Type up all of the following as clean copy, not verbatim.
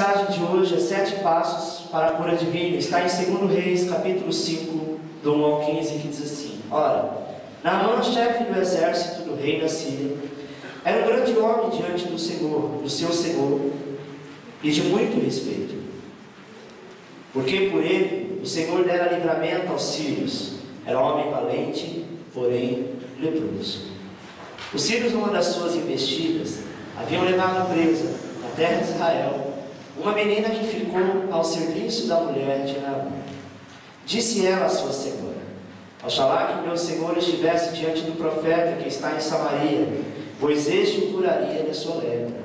mensagem de hoje é 7 passos para a cura divina. Está em 2 Reis, capítulo 5, do 1 ao 15, que diz assim: Ora, Naamã, chefe do exército do rei da Síria, era um grande homem diante do seu Senhor, e de muito respeito, porque por ele o Senhor dera livramento aos sírios. Era homem valente, porém leproso. Os sírios, numa das suas investidas, haviam levado presa na terra de Israel uma menina que ficou ao serviço da mulher de Naamã. Disse ela à sua senhora: Oxalá que meu senhor estivesse diante do profeta que está em Samaria, pois este o curaria da sua lepra.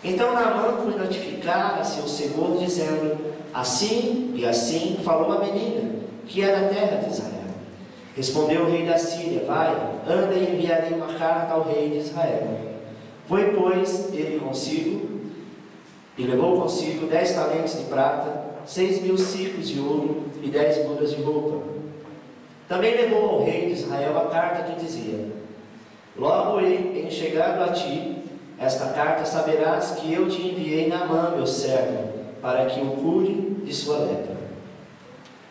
Então Naamã foi notificar a seu senhor, dizendo: Assim e assim falou a menina, que é da terra de Israel. Respondeu o rei da Síria: Vai, anda e enviarei uma carta ao rei de Israel. Foi, pois, ele consigo, e levou consigo 10 talentos de prata, 6.000 ciclos de ouro e 10 mudas de roupa. Também levou ao rei de Israel a carta que dizia: Logo em chegando a ti esta carta, saberás que eu te enviei Naamã, meu servo, para que o cure de sua lepra.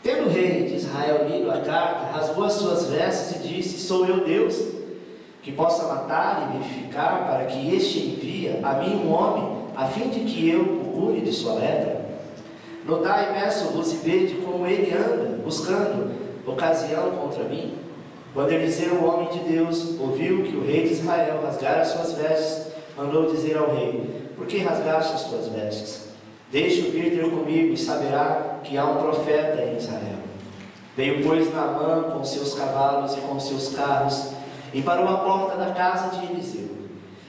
Tendo o rei de Israel lido a carta, rasgou as suas vestes e disse: Sou eu Deus, que possa matar e vivificar, para que este envie a mim um homem, a fim de que eu o cure de sua lepra? Notai, peço-vos, e vede como ele anda, buscando ocasião contra mim. Quando Eliseu, o homem de Deus, ouviu que o rei de Israel rasgara as suas vestes, mandou dizer ao rei: Por que rasgaste as tuas vestes? Deixe-o vir ter comigo, e saberá que há um profeta em Israel. Veio, pois, Naamã com seus cavalos e com seus carros, e parou à porta da casa de Eliseu.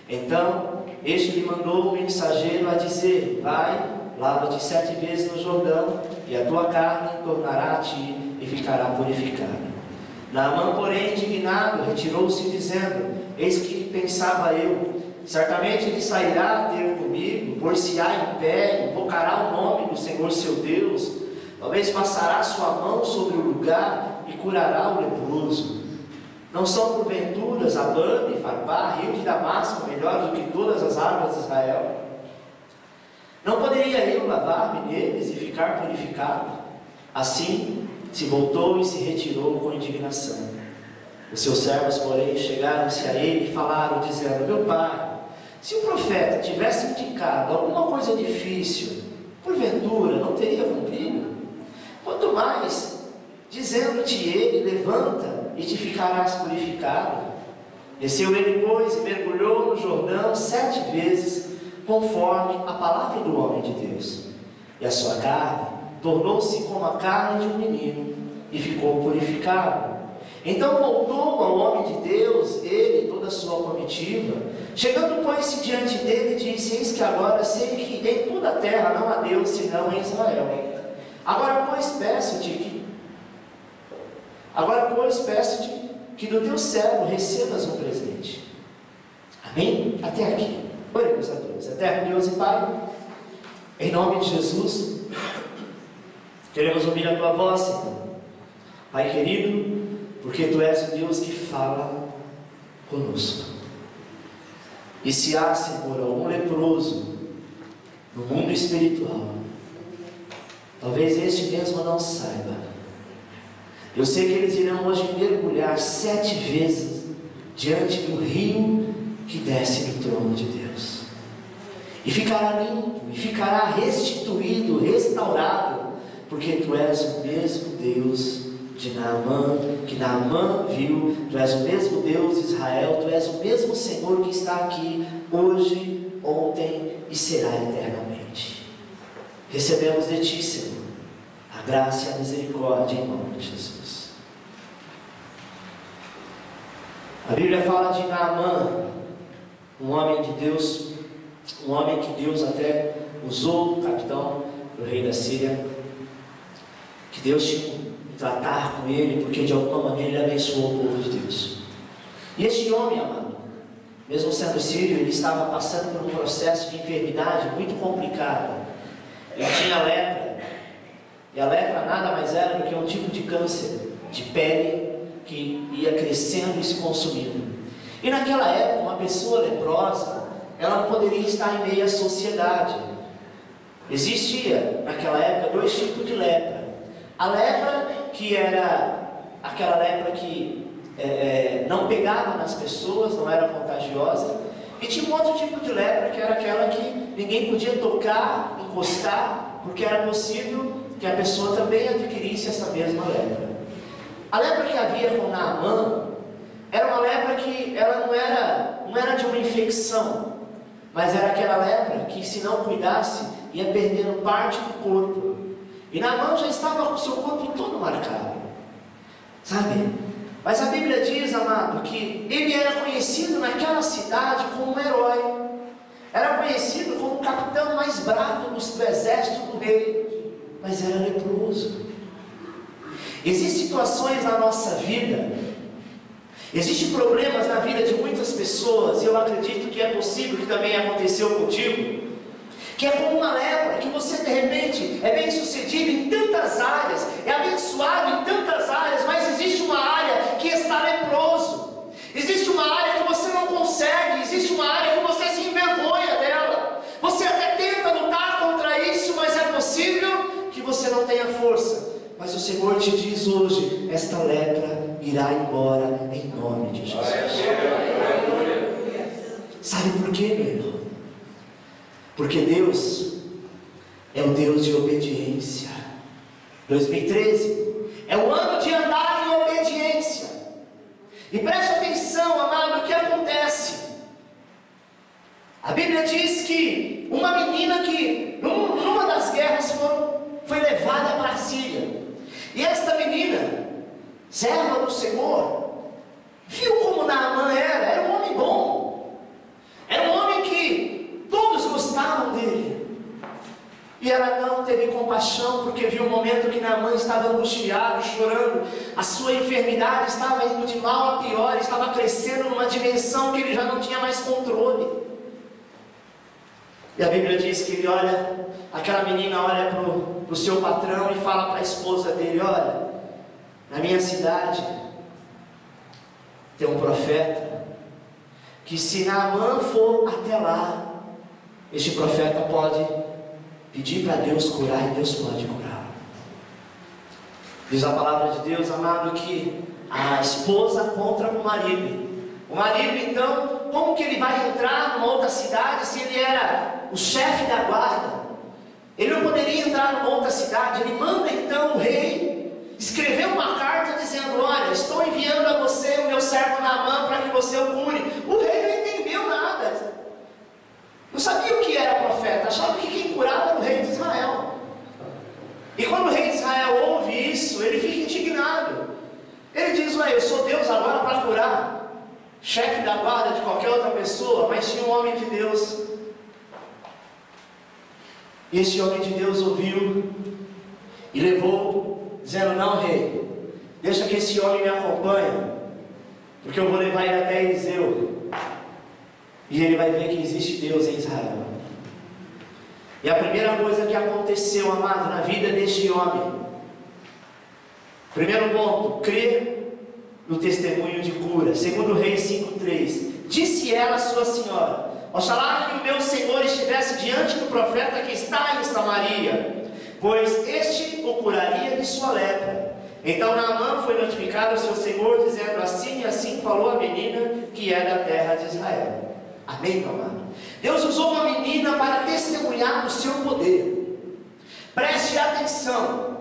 Então este lhe mandou um mensageiro a dizer: Vai, lava-te 7 vezes no Jordão, e a tua carne tornará a ti e ficará purificada. Naamã, porém, indignado, retirou-se, dizendo: Eis que pensava eu, certamente ele sairá a ter comigo, por-se-á em pé, invocará o nome do Senhor seu Deus, talvez passará sua mão sobre o lugar e curará o leproso. Não são porventuras Abana e Farbá, rio de Damasco, melhor do que todas as árvores de Israel? Não poderia eu lavar-me neles e ficar purificado? Assim se voltou e se retirou com indignação. Os seus servos, porém, chegaram-se a ele e falaram, dizendo: Meu pai, se o profeta tivesse indicado alguma coisa difícil, porventura não teria cumprido? Quanto mais, dizendo-te ele: Levanta e te ficarás purificado. Desceu ele, pois, e mergulhou no Jordão 7 vezes, conforme a palavra do homem de Deus. E a sua carne tornou-se como a carne de um menino, e ficou purificado. Então voltou ao homem de Deus, ele e toda a sua comitiva. Chegando, pois-se diante dele, disse: Eis que agora sei que em toda a terra não há Deus senão em Israel. Agora, pois, peço-te que do teu servo recebas um presente. Amém? Até aqui. Oremos a Deus. Eterno Deus e Pai, em nome de Jesus, queremos ouvir a tua voz, Senhor. Pai querido, porque tu és o Deus que fala conosco. E se há, Senhor, algum leproso no mundo espiritual, talvez este mesmo não saiba. Eu sei que eles irão hoje mergulhar 7 vezes diante do rio que desce do trono de Deus, e ficará limpo, e ficará restituído, restaurado, porque tu és o mesmo Deus de Naamã, que Naamã viu. Tu és o mesmo Deus de Israel, tu és o mesmo Senhor que está aqui hoje, ontem e será eternamente. Recebemos de ti, Senhor, a graça e a misericórdia em nome de Jesus. A Bíblia fala de Naamã, um homem de Deus, um homem que Deus até usou, o capitão do rei da Síria, que Deus tinha que tratar com ele, porque de alguma maneira ele abençoou o povo de Deus. E este homem, amado, mesmo sendo sírio, ele estava passando por um processo de enfermidade muito complicado. Ele tinha lepra, e a lepra nada mais era do que um tipo de câncer de pele que ia crescendo e se consumindo. E naquela época, uma pessoa leprosa, ela não poderia estar em meio à sociedade. Existia naquela época dois tipos de lepra. A lepra, que era aquela lepra que não pegava nas pessoas, não era contagiosa. E tinha um outro tipo de lepra, que era aquela que ninguém podia tocar, encostar, porque era possível que a pessoa também adquirisse essa mesma lepra. A lepra que havia com Naamã era uma lepra que ela não era de uma infecção, mas era aquela lepra que, se não cuidasse, ia perdendo parte do corpo. E Naamã já estava com o seu corpo todo marcado, sabe? Mas a Bíblia diz, amado, que ele era conhecido naquela cidade como um herói. Era conhecido como o capitão mais bravo do exército do rei, mas era leproso. Existem situações na nossa vida, existem problemas na vida de muitas pessoas, e eu acredito que é possível que também aconteceu contigo, que é como uma lepra, que você de repente é bem sucedido em tantas áreas, é abençoado em tantas áreas, mas existe uma área que está leproso, existe uma área que você não consegue, existe uma área que você se envergonha dela, você até tenta lutar contra isso, mas é possível que você não tenha força. Mas o Senhor te diz hoje, esta lepra irá embora em nome de Jesus. Sabe por quê, meu irmão? Porque Deus é o Deus de obediência. 2013 é o ano de andar em obediência. E preste atenção, amado, o que acontece. A Bíblia diz que uma menina que numa das guerras foi levada para a Síria. E esta menina, serva do Senhor, viu como Naamã era um homem bom, era um homem que todos gostavam dele. E ela não teve compaixão, porque viu o momento que Naamã estava angustiado, chorando, a sua enfermidade estava indo de mal a pior, estava crescendo numa dimensão que ele já não tinha mais controle. E a Bíblia diz que ele olha, aquela menina olha para o seu patrão e fala para a esposa dele: olha, na minha cidade tem um profeta, que se Naamã for até lá, este profeta pode pedir para Deus curar e Deus pode curar. Diz a palavra de Deus, amado, que a esposa conta para o marido. O marido, então, como que ele vai entrar numa outra cidade se ele era o chefe da guarda? Ele não poderia entrar numa outra cidade. Ele manda então o rei escrever uma carta dizendo: olha, estou enviando a você o meu servo Naamã para que você o cure. O rei não entendeu nada, não sabia o que era profeta, achava que quem curava era o rei de Israel. E quando o rei de Israel ouve isso, ele fica indignado. Ele diz: ué, eu sou Deus agora para curar chefe da guarda de qualquer outra pessoa? Mas tinha um homem de Deus. E este homem de Deus ouviu e levou, dizendo: não, rei, deixa que esse homem me acompanhe, porque eu vou levar ele até Eliseu, e ele vai ver que existe Deus em Israel. E a primeira coisa que aconteceu, amado, na vida deste homem, primeiro ponto, crer no testemunho de cura. Segundo Reis 5:3, disse ela à sua senhora: oxalá que o meu senhor estivesse diante do profeta que está em Samaria, pois este o curaria de sua lepra. Então Naamã foi notificar o seu senhor, dizendo: assim e assim falou a menina que é da terra de Israel. Amém, meu amado? Deus usou uma menina para testemunhar do seu poder. Preste atenção.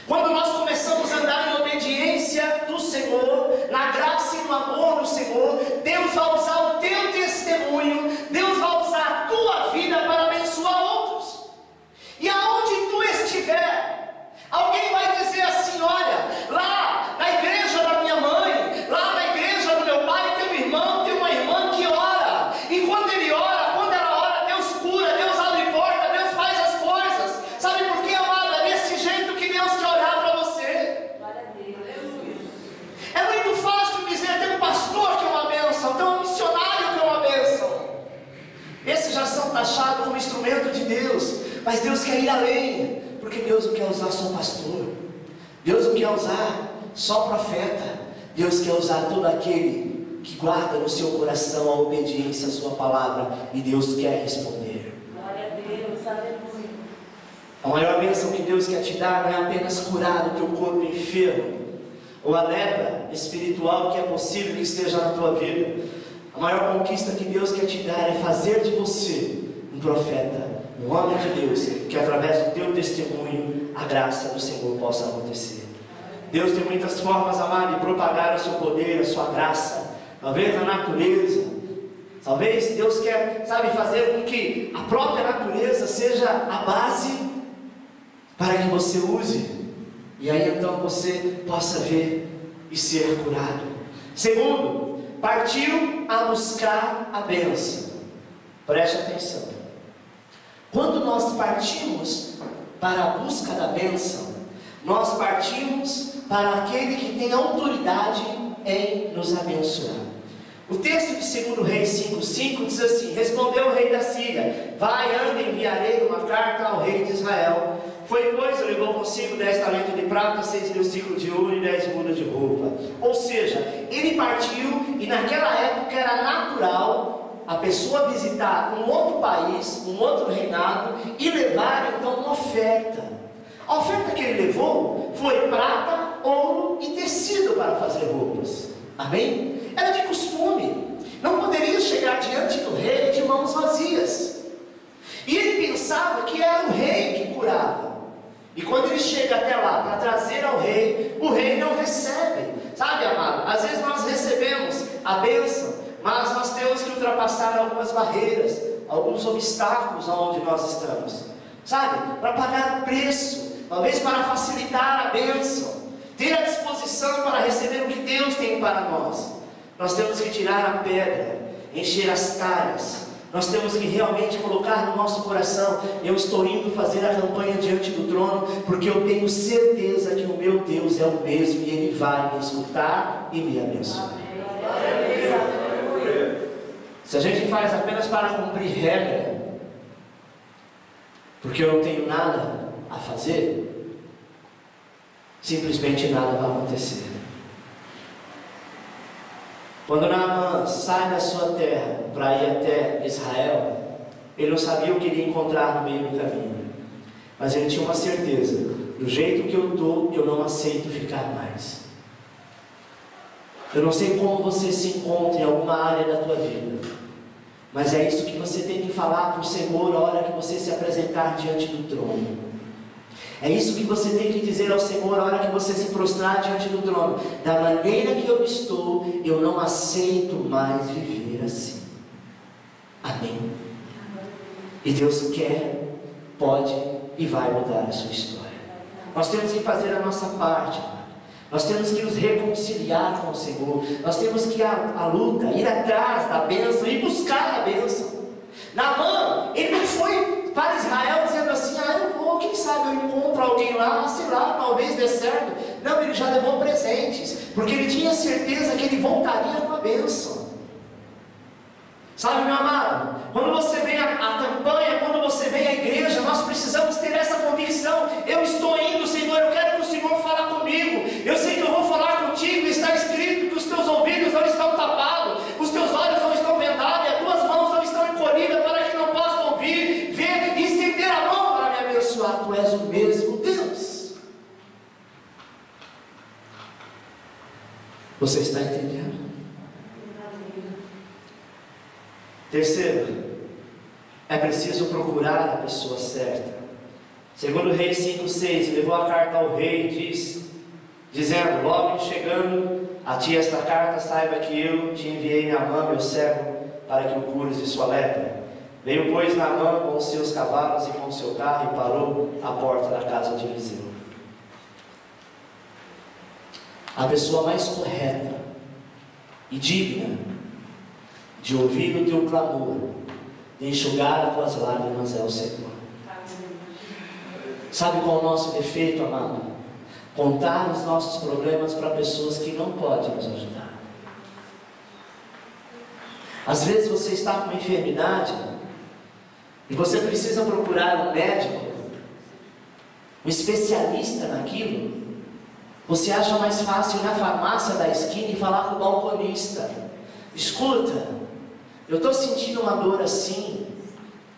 Quando nós começamos a andar em obediência do Senhor, na graça e no amor do Senhor, Deus vai usar o teu testemunho, Deus vai usar a tua vida para abençoar outros. E aonde tu estiver, alguém vai dizer assim: olha, lá na igreja da minha mãe, lá na igreja do meu pai, tem um irmão, tem uma irmã que ora. E quando ele ora, quando ela ora, Deus cura, Deus abre porta, Deus faz as coisas. Sabe por quê, amada? É desse jeito que Deus quer olhar para você. É muito fácil dizer: tem um pastor que é uma bênção, tem um missionário que é uma bênção. Esses já são taxados como instrumento de Deus. Mas Deus quer ir além, porque Deus não quer usar só pastor, Deus não quer usar só profeta, Deus quer usar todo aquele que guarda no seu coração a obediência à sua palavra, e Deus quer responder. Glória a Deus, aleluia. A maior bênção que Deus quer te dar não é apenas curar o teu corpo enfermo, ou a lepra espiritual que é possível que esteja na tua vida. A maior conquista que Deus quer te dar é fazer de você um profeta, um homem de Deus, que através do teu testemunho a graça do Senhor possa acontecer. Deus tem muitas formas, amado, de propagar o seu poder, a sua graça, talvez na natureza. Talvez Deus quer, fazer com que a própria natureza seja a base para que você use, e aí então você possa ver e ser curado. Segundo, partiu a buscar a bênção. Preste atenção. Quando nós partimos para a busca da bênção, nós partimos para aquele que tem autoridade em nos abençoar. O texto de 2 Reis 5,5 diz assim: respondeu o rei da Síria: vai, anda, enviarei uma carta ao rei de Israel. Foi, pois, levou consigo 10 talentos de prata, 6.000 ciclos de ouro e 10 mudas de roupa. Ou seja, ele partiu, e naquela época era natural a pessoa visitar um outro país, um outro reinado, e levar então uma oferta. A oferta que ele levou foi prata, ouro e tecido para fazer roupas. Amém? Era de costume. Não poderia chegar diante do rei de mãos vazias. E ele pensava que era o rei que curava. E quando ele chega até lá para trazer ao rei, o rei não recebe. Sabe, amado? Às vezes nós recebemos a bênção, mas nós temos que ultrapassar algumas barreiras, alguns obstáculos aonde nós estamos. Sabe? Para pagar o preço, talvez para facilitar a bênção, ter a disposição para receber o que Deus tem para nós. Nós temos que tirar a pedra, encher as talhas. Nós temos que realmente colocar no nosso coração: eu estou indo fazer a campanha diante do trono, porque eu tenho certeza que o meu Deus é o mesmo, e Ele vai me escutar e me abençoar. Se a gente faz apenas para cumprir regra, porque eu não tenho nada a fazer, simplesmente nada vai acontecer. Quando Naamã sai da sua terra para ir até Israel, ele não sabia o que iria encontrar no meio do caminho, mas ele tinha uma certeza: do jeito que eu estou, eu não aceito ficar mais. Eu não sei como você se encontra em alguma área da tua vida, mas é isso que você tem que falar para o Senhor a hora que você se apresentar diante do trono. É isso que você tem que dizer ao Senhor a hora que você se prostrar diante do trono: da maneira que eu estou, eu não aceito mais viver assim. Amém? E Deus quer, pode e vai mudar a sua história. Nós temos que fazer a nossa parte. Nós temos que nos reconciliar com o Senhor. Nós temos que ir à luta, ir atrás da bênção e buscar a bênção. Naamã, ele não foi para Israel dizendo assim: eu vou, quem sabe eu encontro alguém lá, sei lá, talvez dê certo. Não, ele já levou presentes, porque ele tinha certeza que ele voltaria com a bênção. Sabe, meu amado, quando você vem à campanha, quando você vem à igreja, nós precisamos ter essa convicção: eu estou indo, Senhor, eu quero que o Senhor fale comigo. Eu sei que eu vou falar contigo. Está escrito que os teus ouvidos não estão tapados, os teus olhos não estão vendados, e as tuas mãos não estão encolhidas para que não possam ouvir, ver e estender a mão para me abençoar. Tu és o mesmo Deus. Você está entendendo? Terceiro, é preciso procurar a pessoa certa. Segundo Reis 5,6, levou a carta ao rei e dizendo: logo chegando a ti esta carta, saiba que eu te enviei Naamã, meu servo, para que o cures de sua lepra. Veio, pois, Naamã com os seus cavalos e com o seu carro, e parou à porta da casa de Eliseu. A pessoa mais correta e digna de ouvir o teu clamor, de enxugar as tuas lágrimas, é o Senhor. Sabe qual é o nosso defeito, amado? Contar os nossos problemas para pessoas que não podem nos ajudar. Às vezes você está com uma enfermidade e você precisa procurar um médico, um especialista naquilo. Você acha mais fácil ir na farmácia da esquina e falar com o balconista: escuta, eu estou sentindo uma dor assim,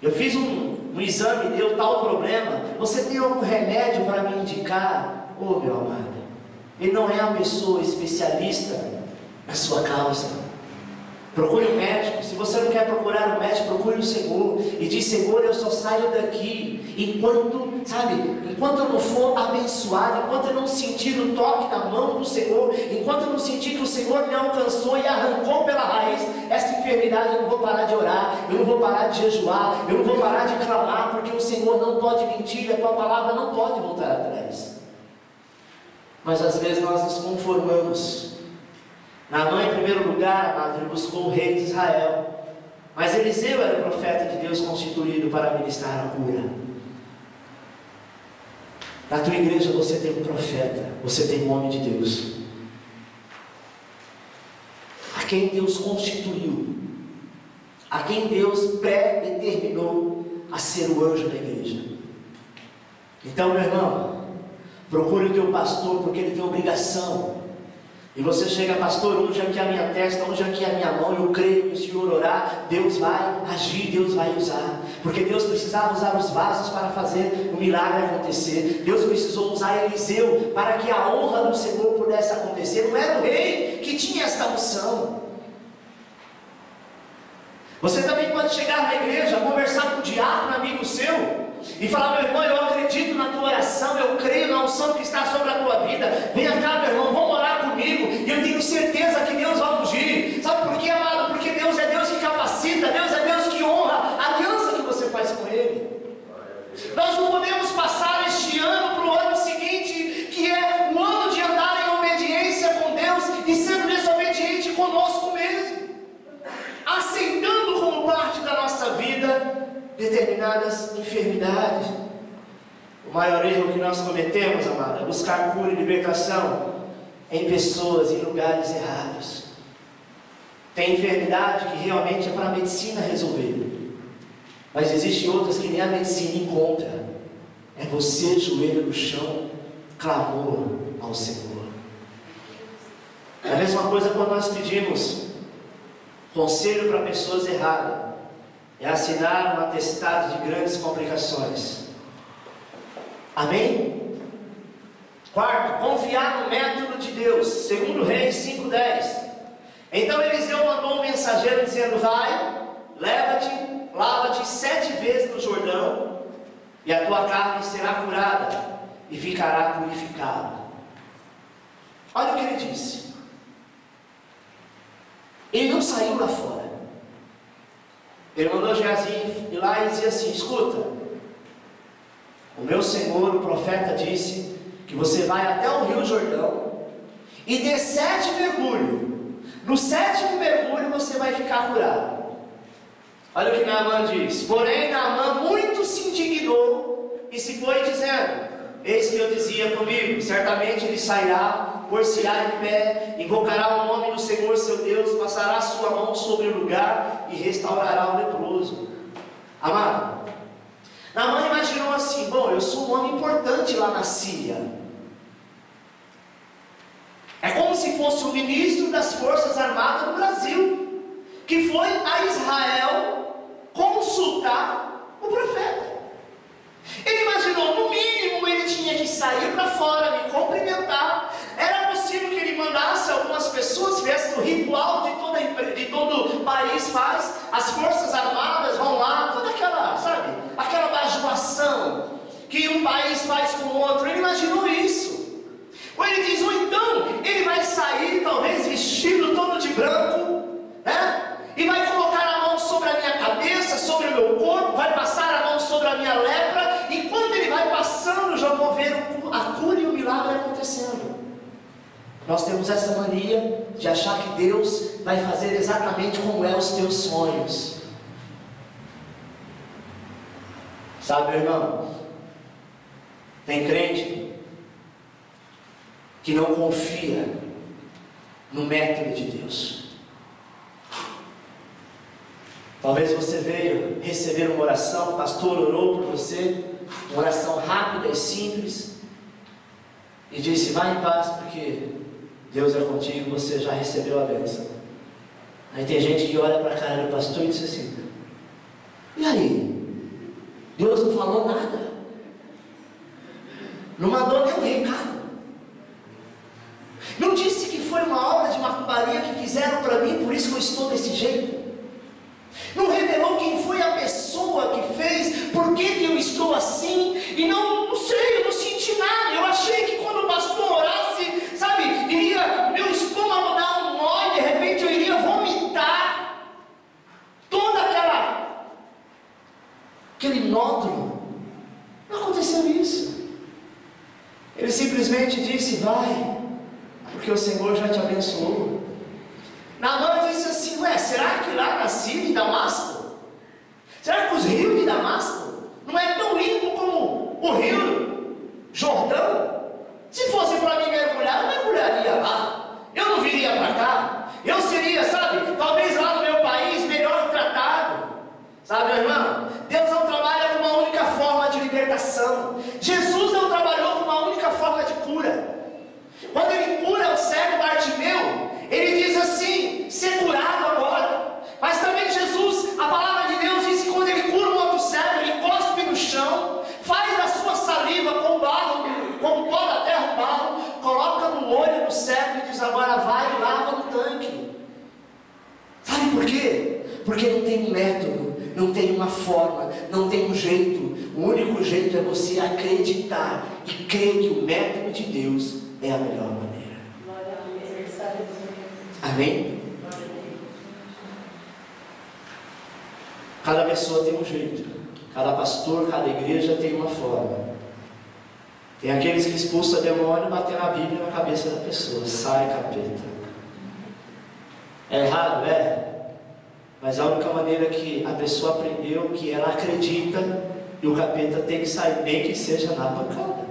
Eu fiz um exame, deu tal problema. Você tem algum remédio para me indicar? Oh, meu amado, ele não é uma pessoa especialista na sua causa. Procure um médico. Se você não quer procurar um médico, procure o Senhor. E diz: Senhor, eu só saio daqui enquanto eu não for abençoado, enquanto eu não sentir o toque na mão do Senhor, enquanto eu não sentir que o Senhor me alcançou e arrancou pela raiz esta enfermidade, eu não vou parar de orar, eu não vou parar de jejuar, eu não vou parar de clamar, porque o Senhor não pode mentir, a tua palavra não pode voltar atrás. Mas às vezes nós nos conformamos. Naamã, em primeiro lugar, amado, ele buscou o rei de Israel. Mas Eliseu era o profeta de Deus constituído para ministrar a cura. Na tua igreja você tem um profeta, você tem um homem de Deus, a quem Deus constituiu, a quem Deus pré-determinou a ser o anjo da igreja. Então, meu irmão, procure o teu pastor, porque ele tem obrigação. E você chega: pastor, unge aqui a minha testa, unge aqui a minha mão, eu creio que o Senhor orar, Deus vai agir, Deus vai usar. Porque Deus precisava usar os vasos para fazer o milagre acontecer. Deus precisou usar Eliseu para que a honra do Senhor pudesse acontecer. Não era o rei que tinha esta unção. Você também pode chegar na igreja, conversar com um diácono, amigo seu, e falar: meu irmão, eu acredito na tua oração, eu creio na unção que está sobre a tua vida. Venha cá, meu irmão, vamos orar comigo. E eu tenho certeza que Deus vai ungir. Sabe por quê, amado? Porque Deus é Deus que capacita, Deus é Deus que honra a aliança que você faz com Ele. Nós não podemos passar este ano para o ano seguinte, que é o ano de andar em obediência com Deus e sendo desobediente conosco mesmo, aceitando como parte da nossa vida determinadas enfermidades. O maior erro que nós cometemos, amado, é buscar cura e libertação em pessoas, em lugares errados. Tem enfermidade que realmente é para a medicina resolver, mas existem outras que nem a medicina encontra. É você, joelho no chão, clamor ao Senhor. É a mesma coisa quando nós pedimos conselho para pessoas erradas. É assinar um atestado de grandes complicações. Amém? Quarto, confiar no método de Deus. Segundo Reis 5:10. Então Eliseu mandou um mensageiro dizendo: vai, leva-te, lava-te 7 vezes no Jordão, e a tua carne será curada e ficará purificada. Olha o que ele disse. Ele não saiu lá fora. Ele mandou Geazi ir lá e dizia assim: escuta, o meu senhor, o profeta, disse que você vai até o rio Jordão e dê 7 mergulhos. No 7º mergulho você vai ficar curado. Olha o que Naamã diz. Porém Naamã muito se indignou e se foi dizendo: eis que eu dizia comigo, certamente ele sairá, por-se-á em pé, invocará o nome do Senhor seu Deus, passará a sua mão sobre o lugar e restaurará o leproso. Amado, Naamã imaginou assim: bom, eu sou um homem importante lá na Síria. É como se fosse o ministro das Forças Armadas do Brasil, que foi a Israel consultar o profeta. Ele imaginou: no mínimo ele tinha que sair para fora, me cumprimentar. Era possível que ele mandasse algumas pessoas, fizesse o ritual de todo o país faz. As Forças Armadas vão lá, toda aquela, sabe, aquela bajulação que um país faz com o outro. Ele imaginou isso. Ou ele diz: ou então ele vai sair, talvez vestido todo de branco, né? E vai colocar a mão sobre a minha cabeça, sobre o meu corpo, vai passar a mão sobre a minha lepra, e quando ele vai passando, já vou ver a cura e o milagre acontecendo. Nós temos essa mania de achar que Deus vai fazer exatamente como é os teus sonhos. Sabe, meu irmão, tem crente que não confia no método de Deus. Talvez você veio receber uma oração, o pastor orou por você, uma oração rápida e simples, e disse: vai em paz, porque Deus é contigo, você já recebeu a bênção. Aí tem gente que olha para a cara do pastor e diz assim: e aí? Deus não falou nada, não mandou nenhum recado, não disse que foi uma obra de macumbaria que fizeram para mim, por isso que eu estou desse jeito. Não revelou quem foi a pessoa que fez, por que eu estou assim, e não sei, eu não senti nada. Eu achei que quando o pastor orasse, sabe, iria meu estômago dar um nó e de repente eu iria vomitar toda aquele nódulo. Não aconteceu isso. Ele simplesmente disse: vai, porque o Senhor já te abençoou. Naamã disse assim: ué, será que lá na Síria de Damasco, será que os rios de Damasco não é tão limpo como o rio Jordão? Se fosse para mim mergulhar, eu mergulharia lá, eu não viria para cá, eu seria, sabe, talvez lá no meu país melhor tratado. Sabe, meu irmão, Deus não trabalha com uma única forma de libertação. Jesus não trabalhou com uma única forma de cura. Quando Ele cura o cego Bartimeu, Ele diz assim: ser curado agora. Mas também Jesus, a palavra de Deus diz que quando Ele cura um outro cego, Ele cospe no chão, faz da sua saliva com barro, com pó da terra, barro, coloca no olho do cego e diz: agora vai e lava no tanque. Sabe por quê? Porque não tem um método, não tem uma forma, não tem um jeito. O único jeito é você acreditar e crer que o método de Deus é a melhor maneira. Amém? Cada pessoa tem um jeito, cada pastor, cada igreja tem uma forma. Tem aqueles que expulsam demônio, batem a Bíblia na cabeça da pessoa: sai, capeta. É errado? É. Mas a única maneira que a pessoa aprendeu, que ela acredita, e o capeta tem que sair, nem que seja na pancada.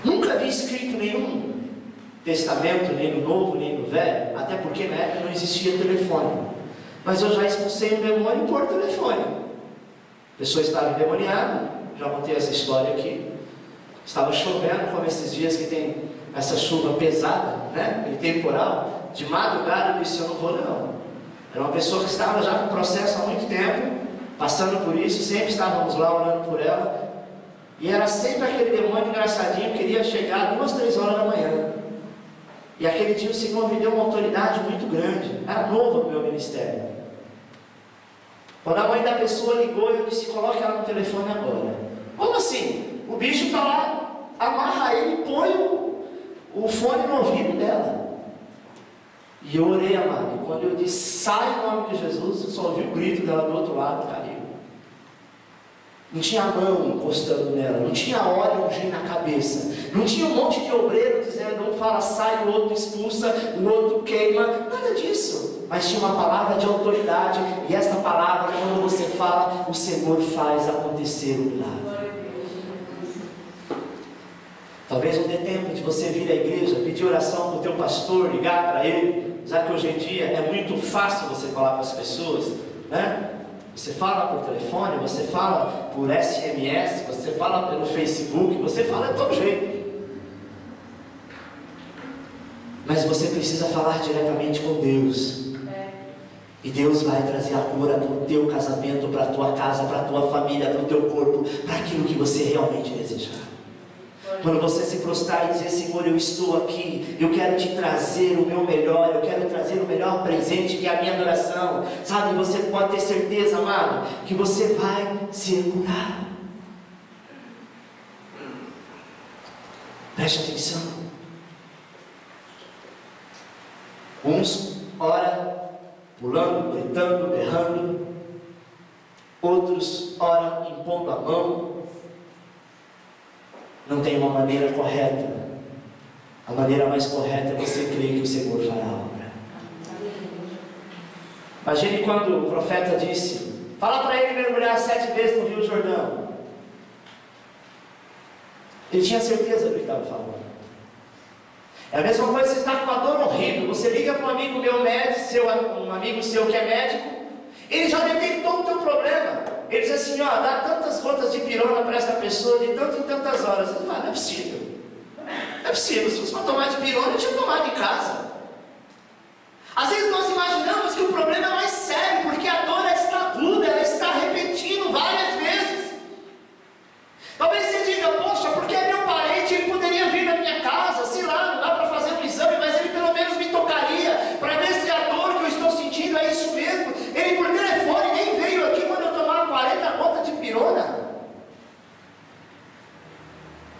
Nunca vi escrito nenhum testamento, nem no Novo, nem no Velho, até porque na época não existia telefone. Mas eu já expulsei um demônio por telefone. A pessoa estava endemoniada, já contei essa história aqui. Estava chovendo, como esses dias que tem essa chuva pesada, né? Aquele temporal. De madrugada eu disse: eu não vou não. Era uma pessoa que estava já no processo há muito tempo, passando por isso, sempre estávamos lá orando por ela. E era sempre aquele demônio engraçadinho, queria chegar 2, 3 horas da manhã. E aquele dia o Senhor me deu uma autoridade muito grande. Era novo no meu ministério. Quando a mãe da pessoa ligou, eu disse: coloque ela no telefone agora. Como assim? O bicho está lá, amarra ele e põe o fone no ouvido dela. E eu orei, amado. E quando eu disse: sai em nome de Jesus, eu só ouvi o grito dela do outro lado, caiu. Não tinha mão encostando nela, não tinha óleo ungindo na cabeça, não tinha um monte de obreiro dizendo: um fala sai, o outro expulsa, o outro queima, nada disso. Mas tinha uma palavra de autoridade, e esta palavra, quando você fala, o Senhor faz acontecer o milagre. Talvez não dê tempo de você vir à igreja, pedir oração para o teu pastor, ligar para ele, já que hoje em dia é muito fácil você falar com as pessoas, né? Você fala por telefone, você fala por SMS, você fala pelo Facebook, você fala de todo jeito. Mas você precisa falar diretamente com Deus. E Deus vai trazer a cura para o teu casamento, para a tua casa, para a tua família, para o teu corpo, para aquilo que você realmente desejar. Quando você se prostrar e dizer: Senhor, eu estou aqui, eu quero te trazer o meu melhor, eu quero trazer o melhor presente, que é a minha adoração. Sabe, você pode ter certeza, amado, que você vai ser curado. Preste atenção. Uns oram pulando, gritando, berrando. Outros oram impondo a mão. Não tem uma maneira correta. A maneira mais correta é você crer que o Senhor fará a obra. Imagine quando o profeta disse: fala para ele mergulhar 7 vezes no Rio Jordão. Ele tinha certeza do que estava falando. É a mesma coisa, você está com uma dor horrível, você liga para um amigo meu médico, um amigo seu que é médico, ele já detectou o teu problema. Ele diz assim: ó, dá tantas gotas de pirona para essa pessoa de tanto em tantas horas. Ele fala: não é possível. Não é possível, se fosse para tomar de pirona, eu tinha tomado em casa. Às vezes nós imaginamos que o problema é mais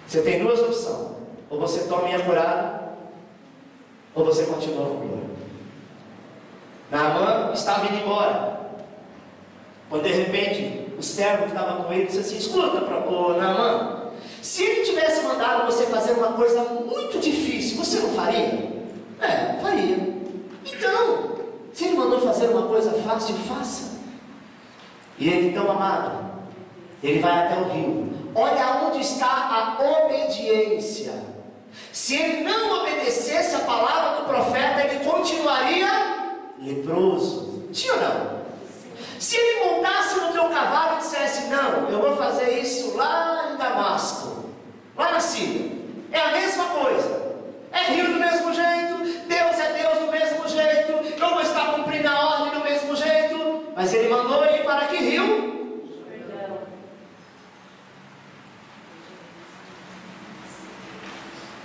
Você tem duas opções: ou você toma e é curado, ou você continua com dor. Naamã estava indo embora, quando de repente o servo que estava com ele disse assim: escuta, Naamã, se ele tivesse mandado você fazer uma coisa muito difícil, você não faria? Faria. Então, se ele mandou fazer uma coisa fácil, faça. E ele, então, amado, ele vai até o rio. Olha onde está a obediência. Se ele não obedecesse a palavra do profeta, ele continuaria leproso. Sim ou não? Se ele montasse no teu cavalo e dissesse: não, eu vou fazer isso lá em Damasco, lá na Síria, é a mesma coisa, é rio do mesmo jeito, Deus é Deus do mesmo jeito, eu vou estar cumprindo a ordem do mesmo jeito. Mas ele mandou ir para que rio?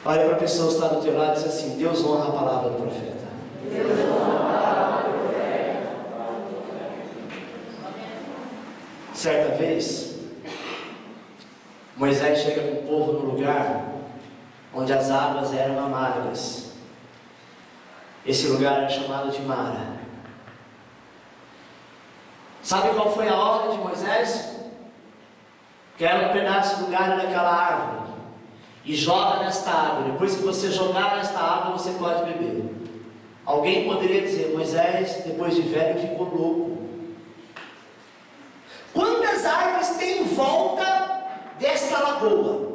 Olha para a pessoa que está do teu lado e diz assim: Deus honra a palavra do profeta. Deus honra a palavra do profeta. Certa vez, Moisés chega com o povo no lugar onde as águas eram amargas. Esse lugar era chamado de Mara. Sabe qual foi a ordem de Moisés? Quero um pedaço do galho daquela árvore e joga nesta água. Depois que você jogar nesta água, você pode beber. Alguém poderia dizer: Moisés, depois de velho, ficou louco. Quantas árvores tem em volta desta lagoa?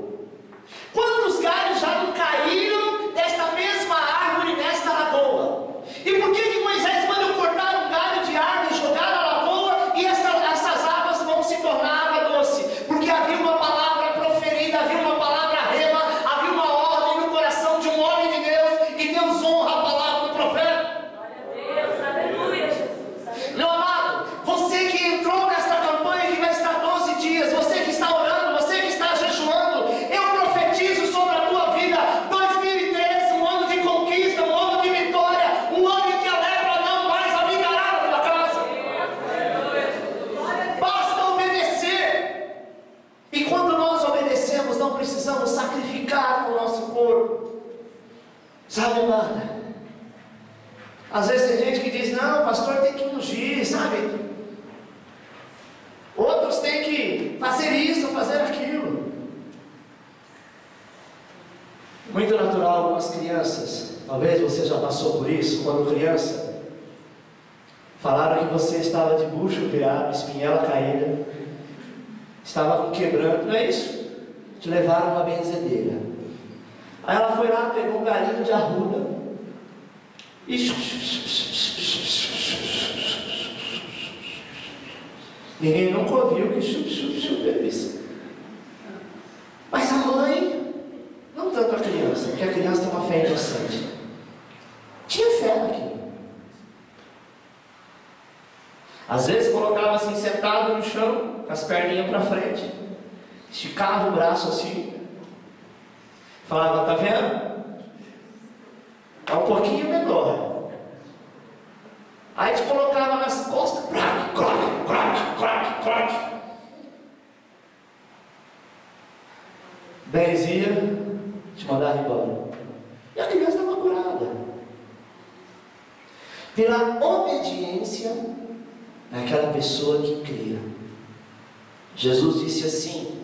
Quantos galhos já não caíram desta mesma árvore nesta lagoa? E por que Moisés manda cortar um galho de árvore e jogar na lagoa e essas águas vão se tornar água doce? Porque havia uma palavra proferida, havia uma palavra rema, havia uma ordem no coração de um homem de Deus, e Deus honra a palavra do profeta. Glória a Deus, aleluia, Jesus. Meu amado, você que entrou nesta campanha que vai estar 12 dias, você que está orando, você que está jejuando, eu profetizo sobre a tua vida 2013, um ano de conquista, um ano de vitória, um ano em que a lepra não mais habitará na tua casa. Basta obedecer. E quando nós obedecemos, não precisamos sacrificar o nosso corpo. Sabe, amada? Às vezes tem gente que diz: não, o pastor tem que ungir, sabe? Outros têm que fazer isso, fazer aquilo. Muito natural, algumas crianças, talvez você já passou por isso, quando criança, falaram que você estava de bucho virado, espinhela caída, estava com quebrando, não é isso? Te levaram uma benzedeira. Aí ela foi lá, pegou um galinho de arruda e ninguém nunca ouviu que teve isso. Mas a mãe, não tanto a criança, porque a criança tem uma fé inocente, tinha fé naquilo. Às vezes colocava assim sentado no chão, com as perninhas para frente, esticava o braço assim, falava: tá vendo? É um pouquinho menor. Aí te colocava nas costas, crac, crac, crac, crac, crac. Benzia, te mandava embora. E a criança estava curada. Pela obediência naquela pessoa que cria. Jesus disse assim,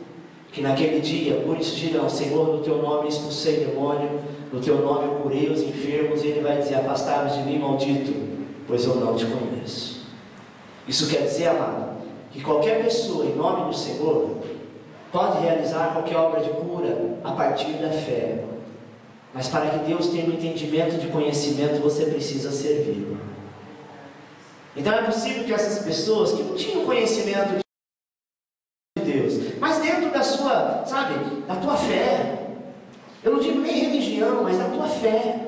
que naquele dia, muitos dirão: Senhor, no teu nome expulsei demônio, no teu nome eu curei os enfermos, e ele vai dizer: afastai-vos de mim, maldito, pois eu não te conheço. Isso quer dizer, amado, que qualquer pessoa, em nome do Senhor, pode realizar qualquer obra de cura a partir da fé. Mas para que Deus tenha um entendimento de conhecimento, você precisa servi-lo. Então é possível que essas pessoas que não tinham conhecimento de Deus, mas dentro da sua, sabe, da tua fé, eu não digo nem religião, mas da tua fé,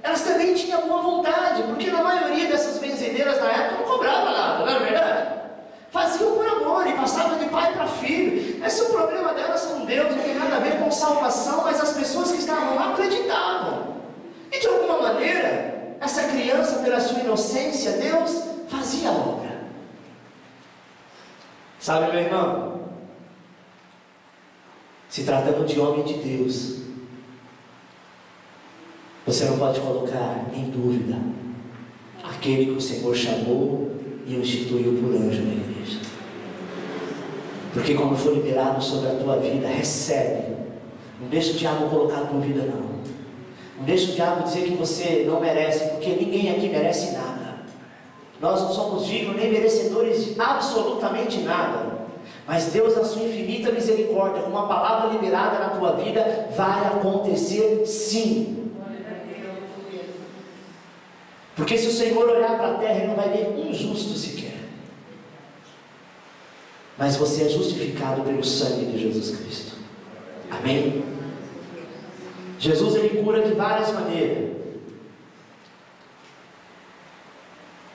elas também tinham boa vontade, porque na maioria dessas benzedeiras na época não cobrava nada, não é verdade? Faziam por amor e passavam de pai para filho. Esse é o problema delas com Deus, não tem nada a ver com salvação, mas as pessoas que estavam lá acreditavam. E de alguma maneira, essa criança, pela sua inocência, Deus fazia a obra. Sabe, meu irmão? se tratando de homem de Deus, você não pode colocar em dúvida aquele que o Senhor chamou e o instituiu por anjo na igreja. Porque quando for liberado sobre a tua vida, recebe. Não deixa o diabo colocar dúvida, não. Não deixa o diabo dizer que você não merece, porque ninguém aqui merece nada. Nós não somos dignos nem merecedores de absolutamente nada. Mas Deus, na sua infinita misericórdia, com uma palavra liberada na tua vida, vai acontecer sim. Porque se o Senhor olhar para a terra, Ele não vai ver um justo sequer. Mas você é justificado pelo sangue de Jesus Cristo. Amém? Jesus, Ele cura de várias maneiras.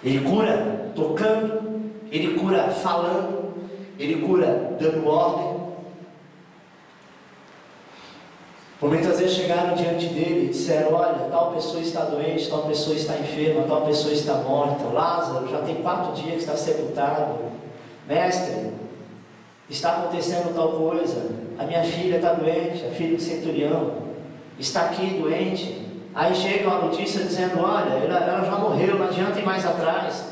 Ele cura tocando, Ele cura falando, Ele cura dando ordem. Por muitas vezes chegaram diante dele e disseram: olha, tal pessoa está doente, tal pessoa está enferma, tal pessoa está morta. Lázaro já tem 4 dias que está sepultado. Mestre, está acontecendo tal coisa. A minha filha está doente, a filha do centurião está aqui doente. Aí chega uma notícia dizendo: olha, ela já morreu, não adianta ir mais atrás.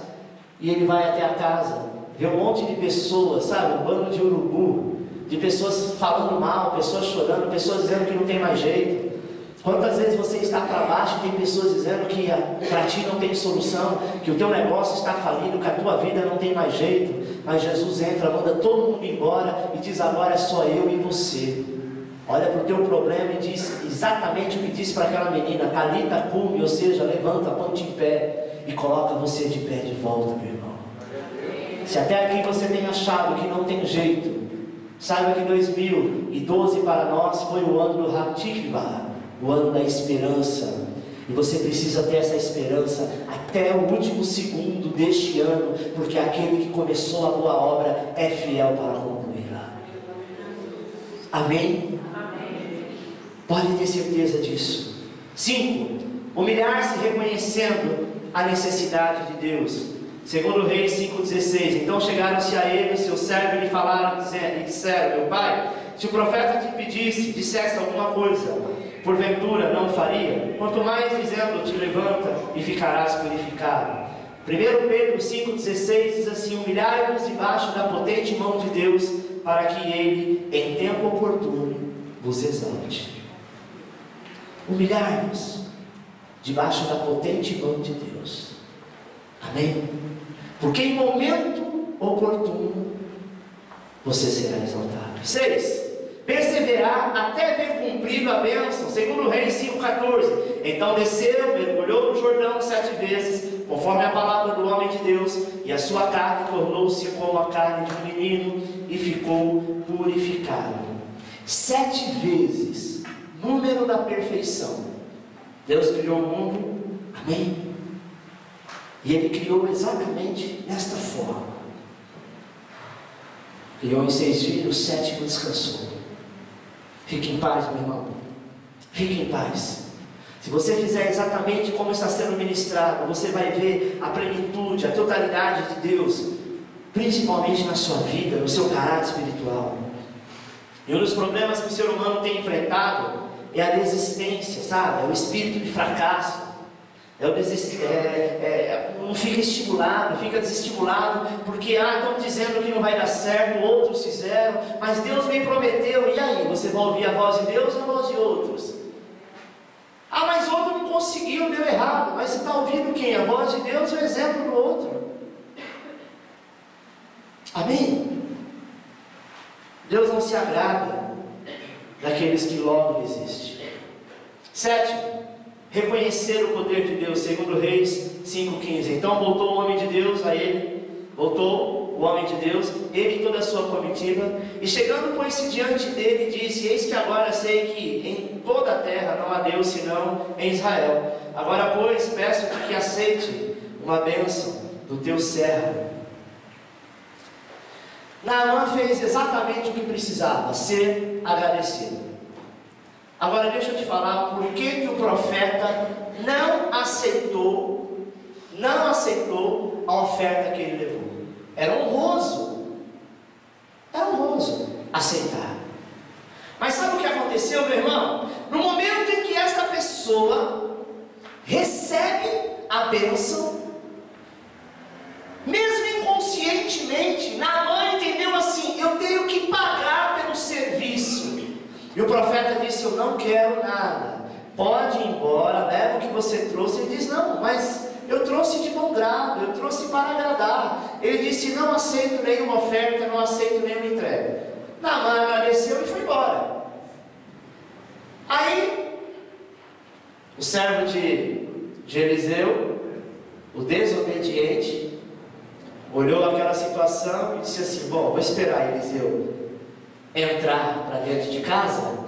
E ele vai até a casa, vê um monte de pessoas, sabe, um bando de urubu, de pessoas falando mal, pessoas chorando, pessoas dizendo que não tem mais jeito. Quantas vezes você está para baixo e tem pessoas dizendo que para ti não tem solução, que o teu negócio está falido, que a tua vida não tem mais jeito. Mas Jesus entra, manda todo mundo embora e diz: agora é só eu e você. Olha para o teu problema e diz exatamente o que disse para aquela menina: Talita cumi, ou seja, levanta, ponte em pé, e coloca você de pé de volta, meu irmão. Se até aqui você tem achado que não tem jeito, saiba que 2012 para nós foi o ano do Hatikvah, o ano da esperança. E você precisa ter essa esperança até o último segundo deste ano, porque aquele que começou a boa obra é fiel para concluí-la. Amém? Pode ter certeza disso. 5. Humilhar-se reconhecendo a necessidade de Deus. Segundo Reis 5,16. Então chegaram-se a ele, seu servo, e lhe falaram, e disseram: meu pai, se o profeta te pedisse, dissesse alguma coisa, porventura não faria? Quanto mais dizendo: te levanta e ficarás purificado. 1 Pedro 5,16 diz assim: humilhai-vos debaixo da potente mão de Deus, para que Ele, em tempo oportuno, vos exalte. Humilhar-vos debaixo da potente mão de Deus. Amém? Porque em momento oportuno você será exaltado. 6. Perseverar até ver cumprido a bênção. Segundo Reis 5,14. Então desceu, mergulhou no Jordão 7 vezes, conforme a palavra do homem de Deus, e a sua carne tornou-se como a carne de um menino, e ficou purificado. 7 vezes, número da perfeição. Deus criou o mundo, amém? E Ele criou exatamente desta forma. Criou em 6 dias, o 7º descansou. Fique em paz, meu irmão. Fique em paz. Se você fizer exatamente como está sendo ministrado, você vai ver a plenitude, a totalidade de Deus, principalmente na sua vida, no seu caráter espiritual. E um dos problemas que o ser humano tem enfrentado é a desistência, sabe? É o espírito de fracasso. Não fica estimulado, fica desestimulado, porque estão dizendo que não vai dar certo, outros fizeram, mas Deus me prometeu. E aí, você vai ouvir a voz de Deus ou a voz de outros? Mas outro não conseguiu, deu errado. Mas você está ouvindo quem? A voz de Deus ou o exemplo do outro? Amém? Deus não se agrada daqueles que logo desistem. 7. Reconhecer o poder de Deus. Segundo Reis 5,15. Então voltou o homem de Deus a ele. Voltou o homem de Deus, ele e toda a sua comitiva. E chegando, pois-se diante dele, disse: eis que agora sei que em toda a terra não há Deus senão em Israel. Agora, pois, peço-te que aceite uma bênção do teu servo. Naamã fez exatamente o que precisava: ser agradecido. Agora deixa eu te falar por que o profeta não aceitou a oferta que ele levou. Era honroso aceitar. Mas sabe Aparentemente, Naamã entendeu assim: eu tenho que pagar pelo serviço. E o profeta disse: eu não quero nada, pode ir embora, leva o que você trouxe. Ele diz: não, mas eu trouxe de bom grado, eu trouxe para agradar. Ele disse: não aceito nenhuma oferta, não aceito nenhuma entrega. Naamã agradeceu e foi embora. Aí, o servo de Eliseu, o desobediente, olhou aquela situação e disse assim: bom, vou esperar Eliseu entrar para dentro de casa.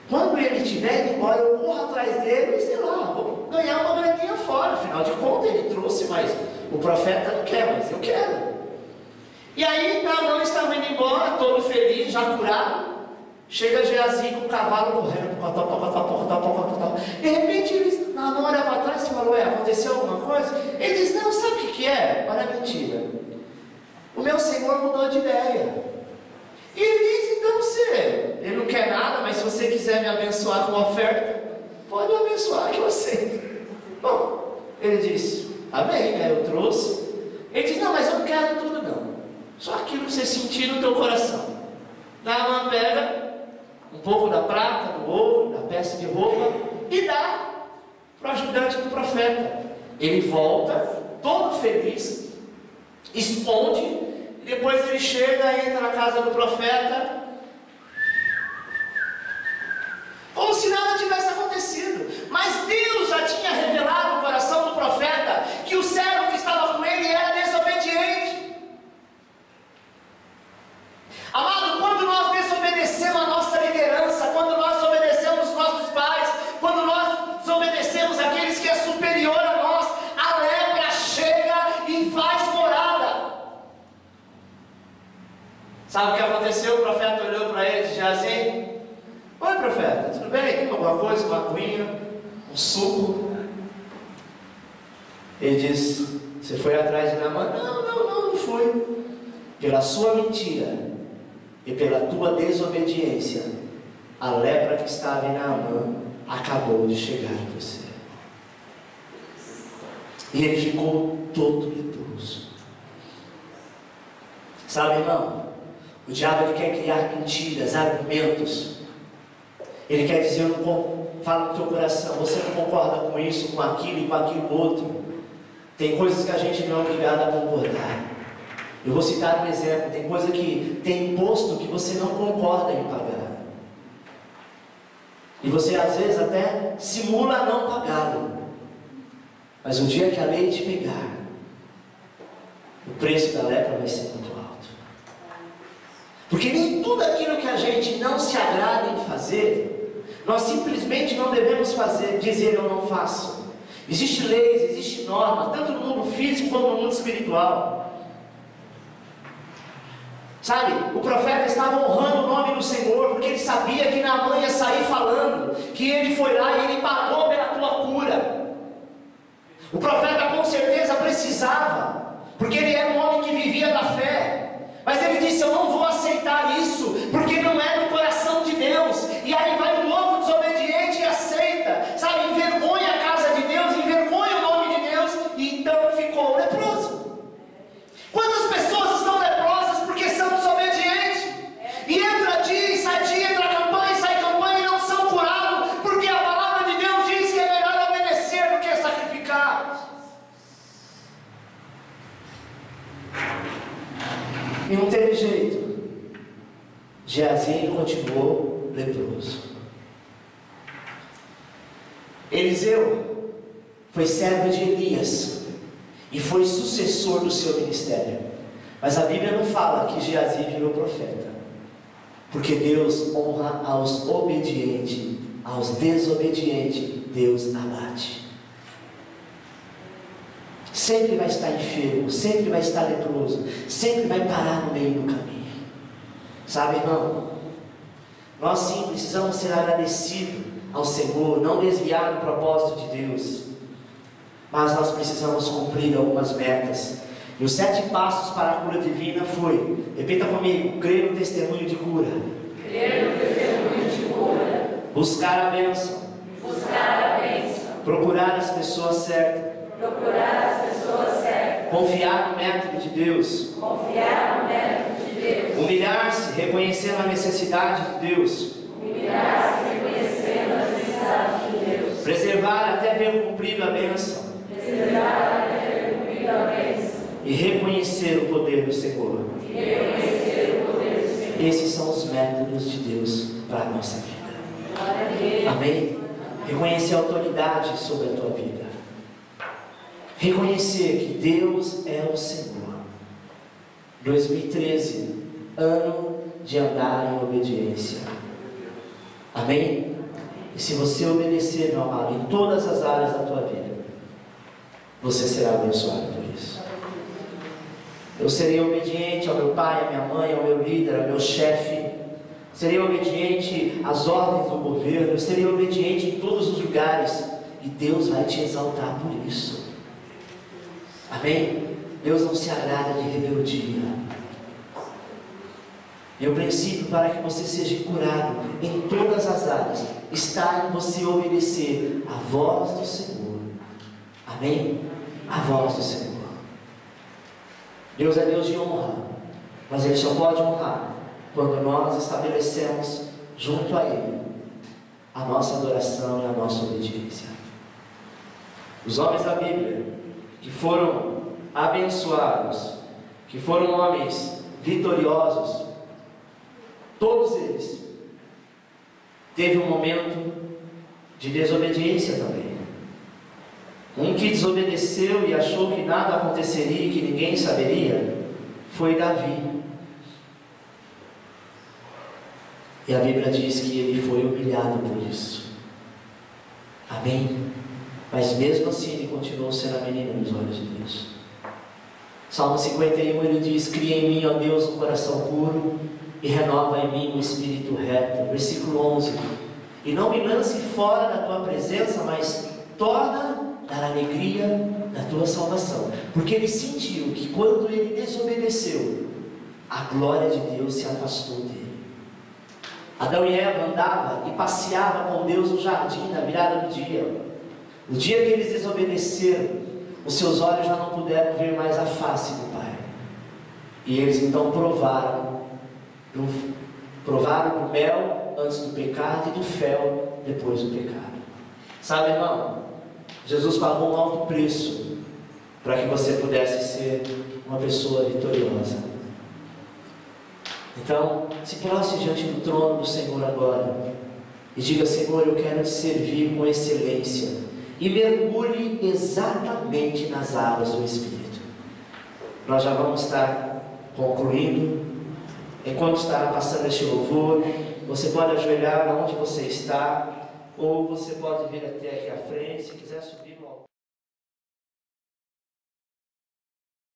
Quando ele estiver indo embora, eu corro atrás dele e sei lá, vou ganhar uma graninha fora. Afinal de contas, ele trouxe, mas o profeta não quer, mas eu quero. E aí, Naamã estava indo embora, todo feliz, já curado. Chega Geazi com o cavalo correndo. De repente, Naamã olha para trás e falou: aconteceu alguma coisa? Ele diz: não, sabe o que é? Olha a mentira. O meu senhor mudou de ideia. E ele diz: então ele não quer nada, mas se você quiser me abençoar com uma oferta, pode me abençoar que eu aceito. Bom, ele disse: amém, né? Eu trouxe. Ele diz: não, mas eu não quero tudo não, só aquilo que você sentir no teu coração. Naamã pega um pouco da prata, do ouro, da peça de roupa e dá para o ajudante do profeta. Ele volta todo feliz, esconde, e depois ele chega, entra na casa do profeta como se nada tivesse acontecido. Mas Deus já tinha revelado no coração do profeta que o servo que estava com ele era desobediente. Amado, quando nós desobedecemos a nossa liderança, quando nós desobedecemos os nossos pais, quando nós desobedecemos aqueles que é superior a nós, a lepra chega e faz morada. Sabe o que aconteceu? O profeta olhou para ele e disse assim: oi, profeta, tudo bem? Tem alguma coisa, uma aguinha, um suco? Ele disse: você foi atrás de Naamã? Não fui. Pela sua mentira e pela tua desobediência, a lepra que estava em Naamã acabou de chegar em você. E ele ficou todo leproso. Sabe, irmão, o diabo ele quer criar mentiras, argumentos. Ele quer dizer: eu não fala no teu coração, você não concorda com isso, com aquilo e com aquilo outro. Tem coisas que a gente não é obrigado a concordar. Eu vou citar um exemplo: tem coisa que tem imposto que você não concorda em pagar. E você às vezes até simula não pagá-lo. Mas o dia que a lei te pegar, o preço da lepra vai ser muito alto. Porque nem tudo aquilo que a gente não se agrada em fazer, nós simplesmente não devemos fazer, dizer eu não faço. Existem leis, existem normas, tanto no mundo físico como no mundo espiritual. Sabe, o profeta estava honrando o nome do Senhor, porque ele sabia que Naamã ia sair falando que ele foi lá e ele pagou pela tua cura. O profeta com certeza precisava, porque ele era um homem que vivia da fé. Mas ele disse: eu não vou aceitar isso, porque não é do coração de Deus. E aí vai um outro desobediente e aceita, sabe, envergonha a casa de Deus, envergonha o nome de Deus, e então ficou leproso. Quantas pessoas estão leprosas porque são desobedientes? E entra dia, entra campanha e não são curados, porque a palavra de Deus diz que é melhor obedecer do que sacrificar. E não teve jeito. Geazi continuou leproso. Eliseu foi servo de Elias e foi sucessor do seu ministério. Mas a Bíblia não fala que Geazi virou profeta, porque Deus honra aos obedientes, aos desobedientes Deus abate. Sempre vai estar enfermo, sempre vai estar leproso, sempre vai parar no meio do caminho. Sabe, irmão, nós sim precisamos ser agradecidos ao Senhor, não desviar do propósito de Deus, mas nós precisamos cumprir algumas metas. E os 7 passos para a cura divina foi, repita comigo: crer no testemunho de cura, crer no testemunho de cura, buscar a bênção, buscar a bênção, procurar as pessoas certas, procurar as pessoas certas, Confiar no método de Deus. Confiar no método de Deus. Humilhar-se, reconhecendo a necessidade de Deus. Humilhar-se, reconhecendo a necessidade de Deus. Preservar até ver cumprida a bênção. Preservar até ver cumprida a bênção. E reconhecer o poder do Senhor. E reconhecer o poder do Senhor. Esses são os métodos de Deus para a nossa vida. Glória a Deus. Amém? Reconhecer a autoridade sobre a tua vida. Reconhecer que Deus é o Senhor. 2013, ano de andar em obediência. Amém? E se você obedecer, meu amado, em todas as áreas da tua vida, você será abençoado por isso. Eu serei obediente ao meu pai, à minha mãe, ao meu líder, ao meu chefe. Serei obediente às ordens do governo. Eu serei obediente em todos os lugares. E Deus vai te exaltar por isso. Amém? Deus não se agrada de rebeldia. E o princípio para que você seja curado em todas as áreas está em você obedecer a voz do Senhor. Amém? A voz do Senhor. Deus é Deus de honra, mas Ele só pode honrar quando nós estabelecemos junto a Ele a nossa adoração e a nossa obediência. Os homens da Bíblia que foram abençoados, que foram homens vitoriosos, todos eles teve um momento de desobediência também. Um que desobedeceu e achou que nada aconteceria e que ninguém saberia foi Davi. E a Bíblia diz que ele foi humilhado por isso. Amém? Mas mesmo assim ele continuou sendo a menina nos olhos de Deus. Salmo 51 ele diz: cria em mim, ó Deus, um coração puro e renova em mim um espírito reto. Versículo 11: e não me lance fora da tua presença, mas torna a alegria da tua salvação. Porque ele sentiu que quando ele desobedeceu, a glória de Deus se afastou dele. Adão e Eva andavam e passeavam com Deus no jardim na virada do dia. O dia que eles desobedeceram, os seus olhos já não puderam ver mais a face do Pai. E eles então provaram do mel antes do pecado e do fel depois do pecado. Sabe, irmão, Jesus pagou um alto preço para que você pudesse ser uma pessoa vitoriosa. Então, se prostre diante do trono do Senhor agora e diga: Senhor, eu quero te servir com excelência, e mergulhe exatamente nas águas do Espírito. Nós já vamos estar concluindo. Enquanto estará passando este louvor, você pode ajoelhar onde você está, ou você pode vir até aqui à frente, se quiser subir.